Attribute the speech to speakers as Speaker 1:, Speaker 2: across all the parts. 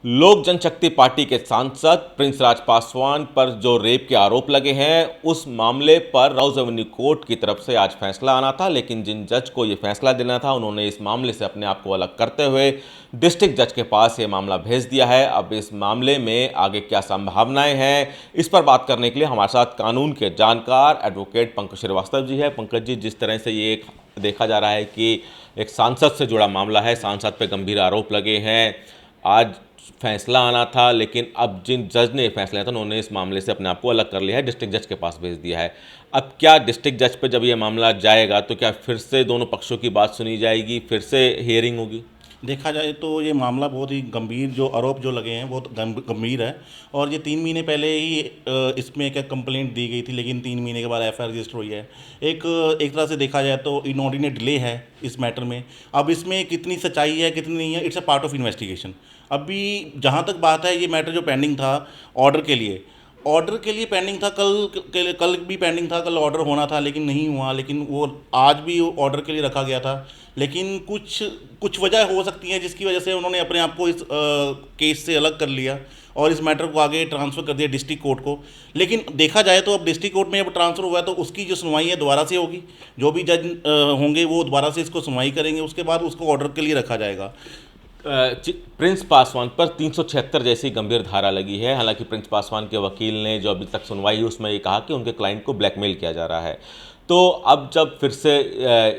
Speaker 1: लोक जनशक्ति पार्टी के सांसद प्रिंस राज पासवान पर जो रेप के आरोप लगे हैं, उस मामले पर राउज एवेन्यू कोर्ट की तरफ से आज फैसला आना था, लेकिन जिन जज को ये फैसला देना था उन्होंने इस मामले से अपने आप को अलग करते हुए डिस्ट्रिक्ट जज के पास ये मामला भेज दिया है। अब इस मामले में आगे क्या संभावनाएं हैं, इस पर बात करने के लिए हमारे साथ कानून के जानकार एडवोकेट पंकज श्रीवास्तव जी है। पंकज जी, जिस तरह से ये देखा जा रहा है कि एक सांसद से जुड़ा मामला है, सांसद पे गंभीर आरोप लगे हैं, आज फैसला आना था, लेकिन अब जिन जज ने फैसला लिया था उन्होंने इस मामले से अपने आप को अलग कर लिया है, डिस्ट्रिक्ट जज के पास भेज दिया है। अब क्या डिस्ट्रिक्ट जज पे जब ये मामला जाएगा तो क्या फिर से दोनों पक्षों की बात सुनी जाएगी, फिर से हियरिंग होगी?
Speaker 2: देखा जाए तो ये मामला बहुत ही गंभीर, जो आरोप जो लगे हैं बहुत गंभीर है। और ये 3 महीने पहले ही इसमें क्या कंप्लेंट दी गई थी, लेकिन 3 महीने के बाद एफआईआर रजिस्टर हुई है। एक तरह से देखा जाए तो इनऑर्डिनेट डिले है इस मैटर में। अब इसमें कितनी सच्चाई है कितनी नहीं है, it's a part of investigation. अभी जहाँ तक बात है, ये मैटर जो पेंडिंग था ऑर्डर के लिए पेंडिंग था, कल भी पेंडिंग था, कल ऑर्डर होना था लेकिन नहीं हुआ। लेकिन वो आज भी ऑर्डर के लिए रखा गया था, लेकिन कुछ वजह हो सकती है जिसकी वजह से उन्होंने अपने आप को इस केस से अलग कर लिया और इस मैटर को आगे ट्रांसफ़र कर दिया डिस्ट्रिक्ट कोर्ट को। लेकिन देखा जाए तो अब डिस्ट्रिक्ट कोर्ट में अब ट्रांसफ़र हुआ है तो उसकी जो सुनवाई है दोबारा से होगी। जो भी जज होंगे वो दोबारा से इसको सुनवाई करेंगे, उसके बाद उसको ऑर्डर के लिए रखा जाएगा।
Speaker 1: प्रिंस पासवान पर 376 जैसी गंभीर धारा लगी है। हालांकि प्रिंस पासवान के वकील ने जो अभी तक सुनवाई हुई उसमें ये कहा कि उनके क्लाइंट को ब्लैकमेल किया जा रहा है। तो अब जब फिर से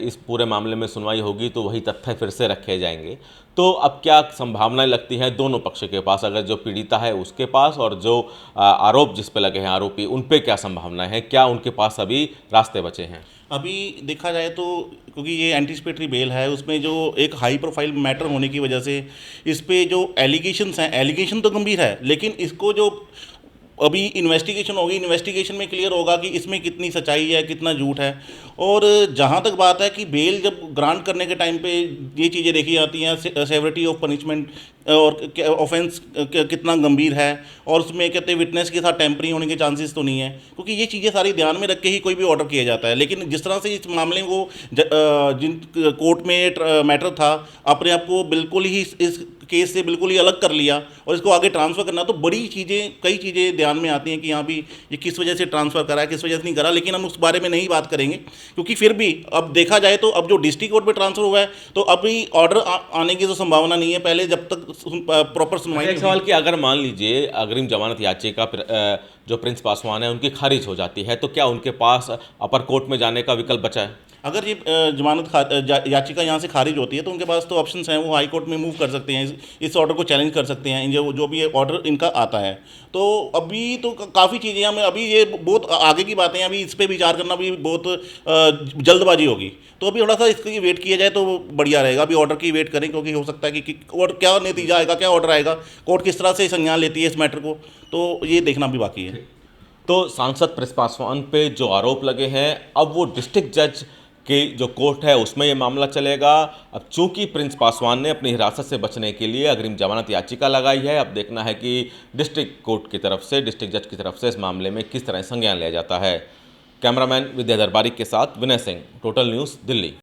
Speaker 1: इस पूरे मामले में सुनवाई होगी तो वही तथ्य फिर से रखे जाएंगे। तो अब क्या संभावनाएं लगती हैं दोनों पक्ष के पास, अगर जो पीड़िता है उसके पास और जो आरोप जिस पे लगे हैं आरोपी, उन पे क्या संभावनाएं हैं? क्या उनके पास अभी रास्ते बचे हैं?
Speaker 2: अभी देखा जाए तो क्योंकि ये एंटीसिपेटरी बेल है, उसमें जो एक हाई प्रोफाइल मैटर होने की वजह से इस पे जो एलिगेशंस हैं, एलिगेशन तो गंभीर है, लेकिन इसको जो अभी इन्वेस्टिगेशन होगी, इन्वेस्टिगेशन में क्लियर होगा कि इसमें कितनी सच्चाई है कितना झूठ है। और जहाँ तक बात है कि बेल जब ग्रांट करने के टाइम पे ये चीज़ें देखी जाती हैं, सेवरिटी ऑफ पनिशमेंट और ऑफेंस कितना गंभीर है, और उसमें कहते हैं विटनेस के साथ टेम्परिंग होने के चांसेस तो नहीं है, क्योंकि ये चीज़ें सारी ध्यान में रख के ही कोई भी ऑर्डर किया जाता है। लेकिन जिस तरह से इस मामले में वो जिन कोर्ट में मैटर था, अपने आप को बिल्कुल ही इस केस से बिल्कुल ही अलग कर लिया और इसको आगे ट्रांसफ़र करना, तो कई चीज़ें ध्यान में आती हैं कि यहाँ भी ये किस वजह से ट्रांसफ़र करा है, किस वजह से नहीं करा। लेकिन हम उस बारे में नहीं बात करेंगे, क्योंकि फिर भी अब देखा जाए तो अब जो डिस्ट्रिक्ट कोर्ट में ट्रांसफ़र हुआ है तो अभी ऑर्डर आने की तो संभावना नहीं है, पहले जब तक प्रॉपर सुनवाई।
Speaker 1: एक सवाल कि अगर मान लीजिए अग्रिम जमानत याचिका जो प्रिंस पासवान है उनकी खारिज हो जाती है, तो क्या उनके पास अपर कोर्ट में जाने का विकल्प बचा है?
Speaker 2: अगर ये याचिका यहाँ से खारिज होती है तो उनके पास तो ऑप्शंस हैं, वो हाई कोर्ट में मूव कर सकते हैं, इस ऑर्डर को चैलेंज कर सकते हैं, जो भी ऑर्डर इनका आता है। तो अभी तो काफ़ी चीज़ें हमें, अभी ये बहुत आगे की बातें हैं, अभी इस पर विचार करना भी बहुत जल्दबाजी होगी। तो अभी थोड़ा सा इसकी वेट किया जाए तो बढ़िया रहेगा। अभी ऑर्डर की वेट करें, क्योंकि हो सकता है कि और क्या नतीजा आएगा, क्या ऑर्डर आएगा, कोर्ट किस तरह से संज्ञान लेती है इस मैटर को, तो ये देखना भी बाकी है।
Speaker 1: तो सांसद प्रिंस पासवान पे जो आरोप लगे हैं, अब वो डिस्ट्रिक्ट जज की जो कोर्ट है उसमें ये मामला चलेगा। अब चूंकि प्रिंस पासवान ने अपनी हिरासत से बचने के लिए अग्रिम जमानत याचिका लगाई है, अब देखना है कि डिस्ट्रिक्ट कोर्ट की तरफ से, डिस्ट्रिक्ट जज की तरफ से इस मामले में किस तरह संज्ञान लिया जाता है। कैमरामैन विद्याधर बारिक के साथ विनय सिंह, टोटल न्यूज़, दिल्ली।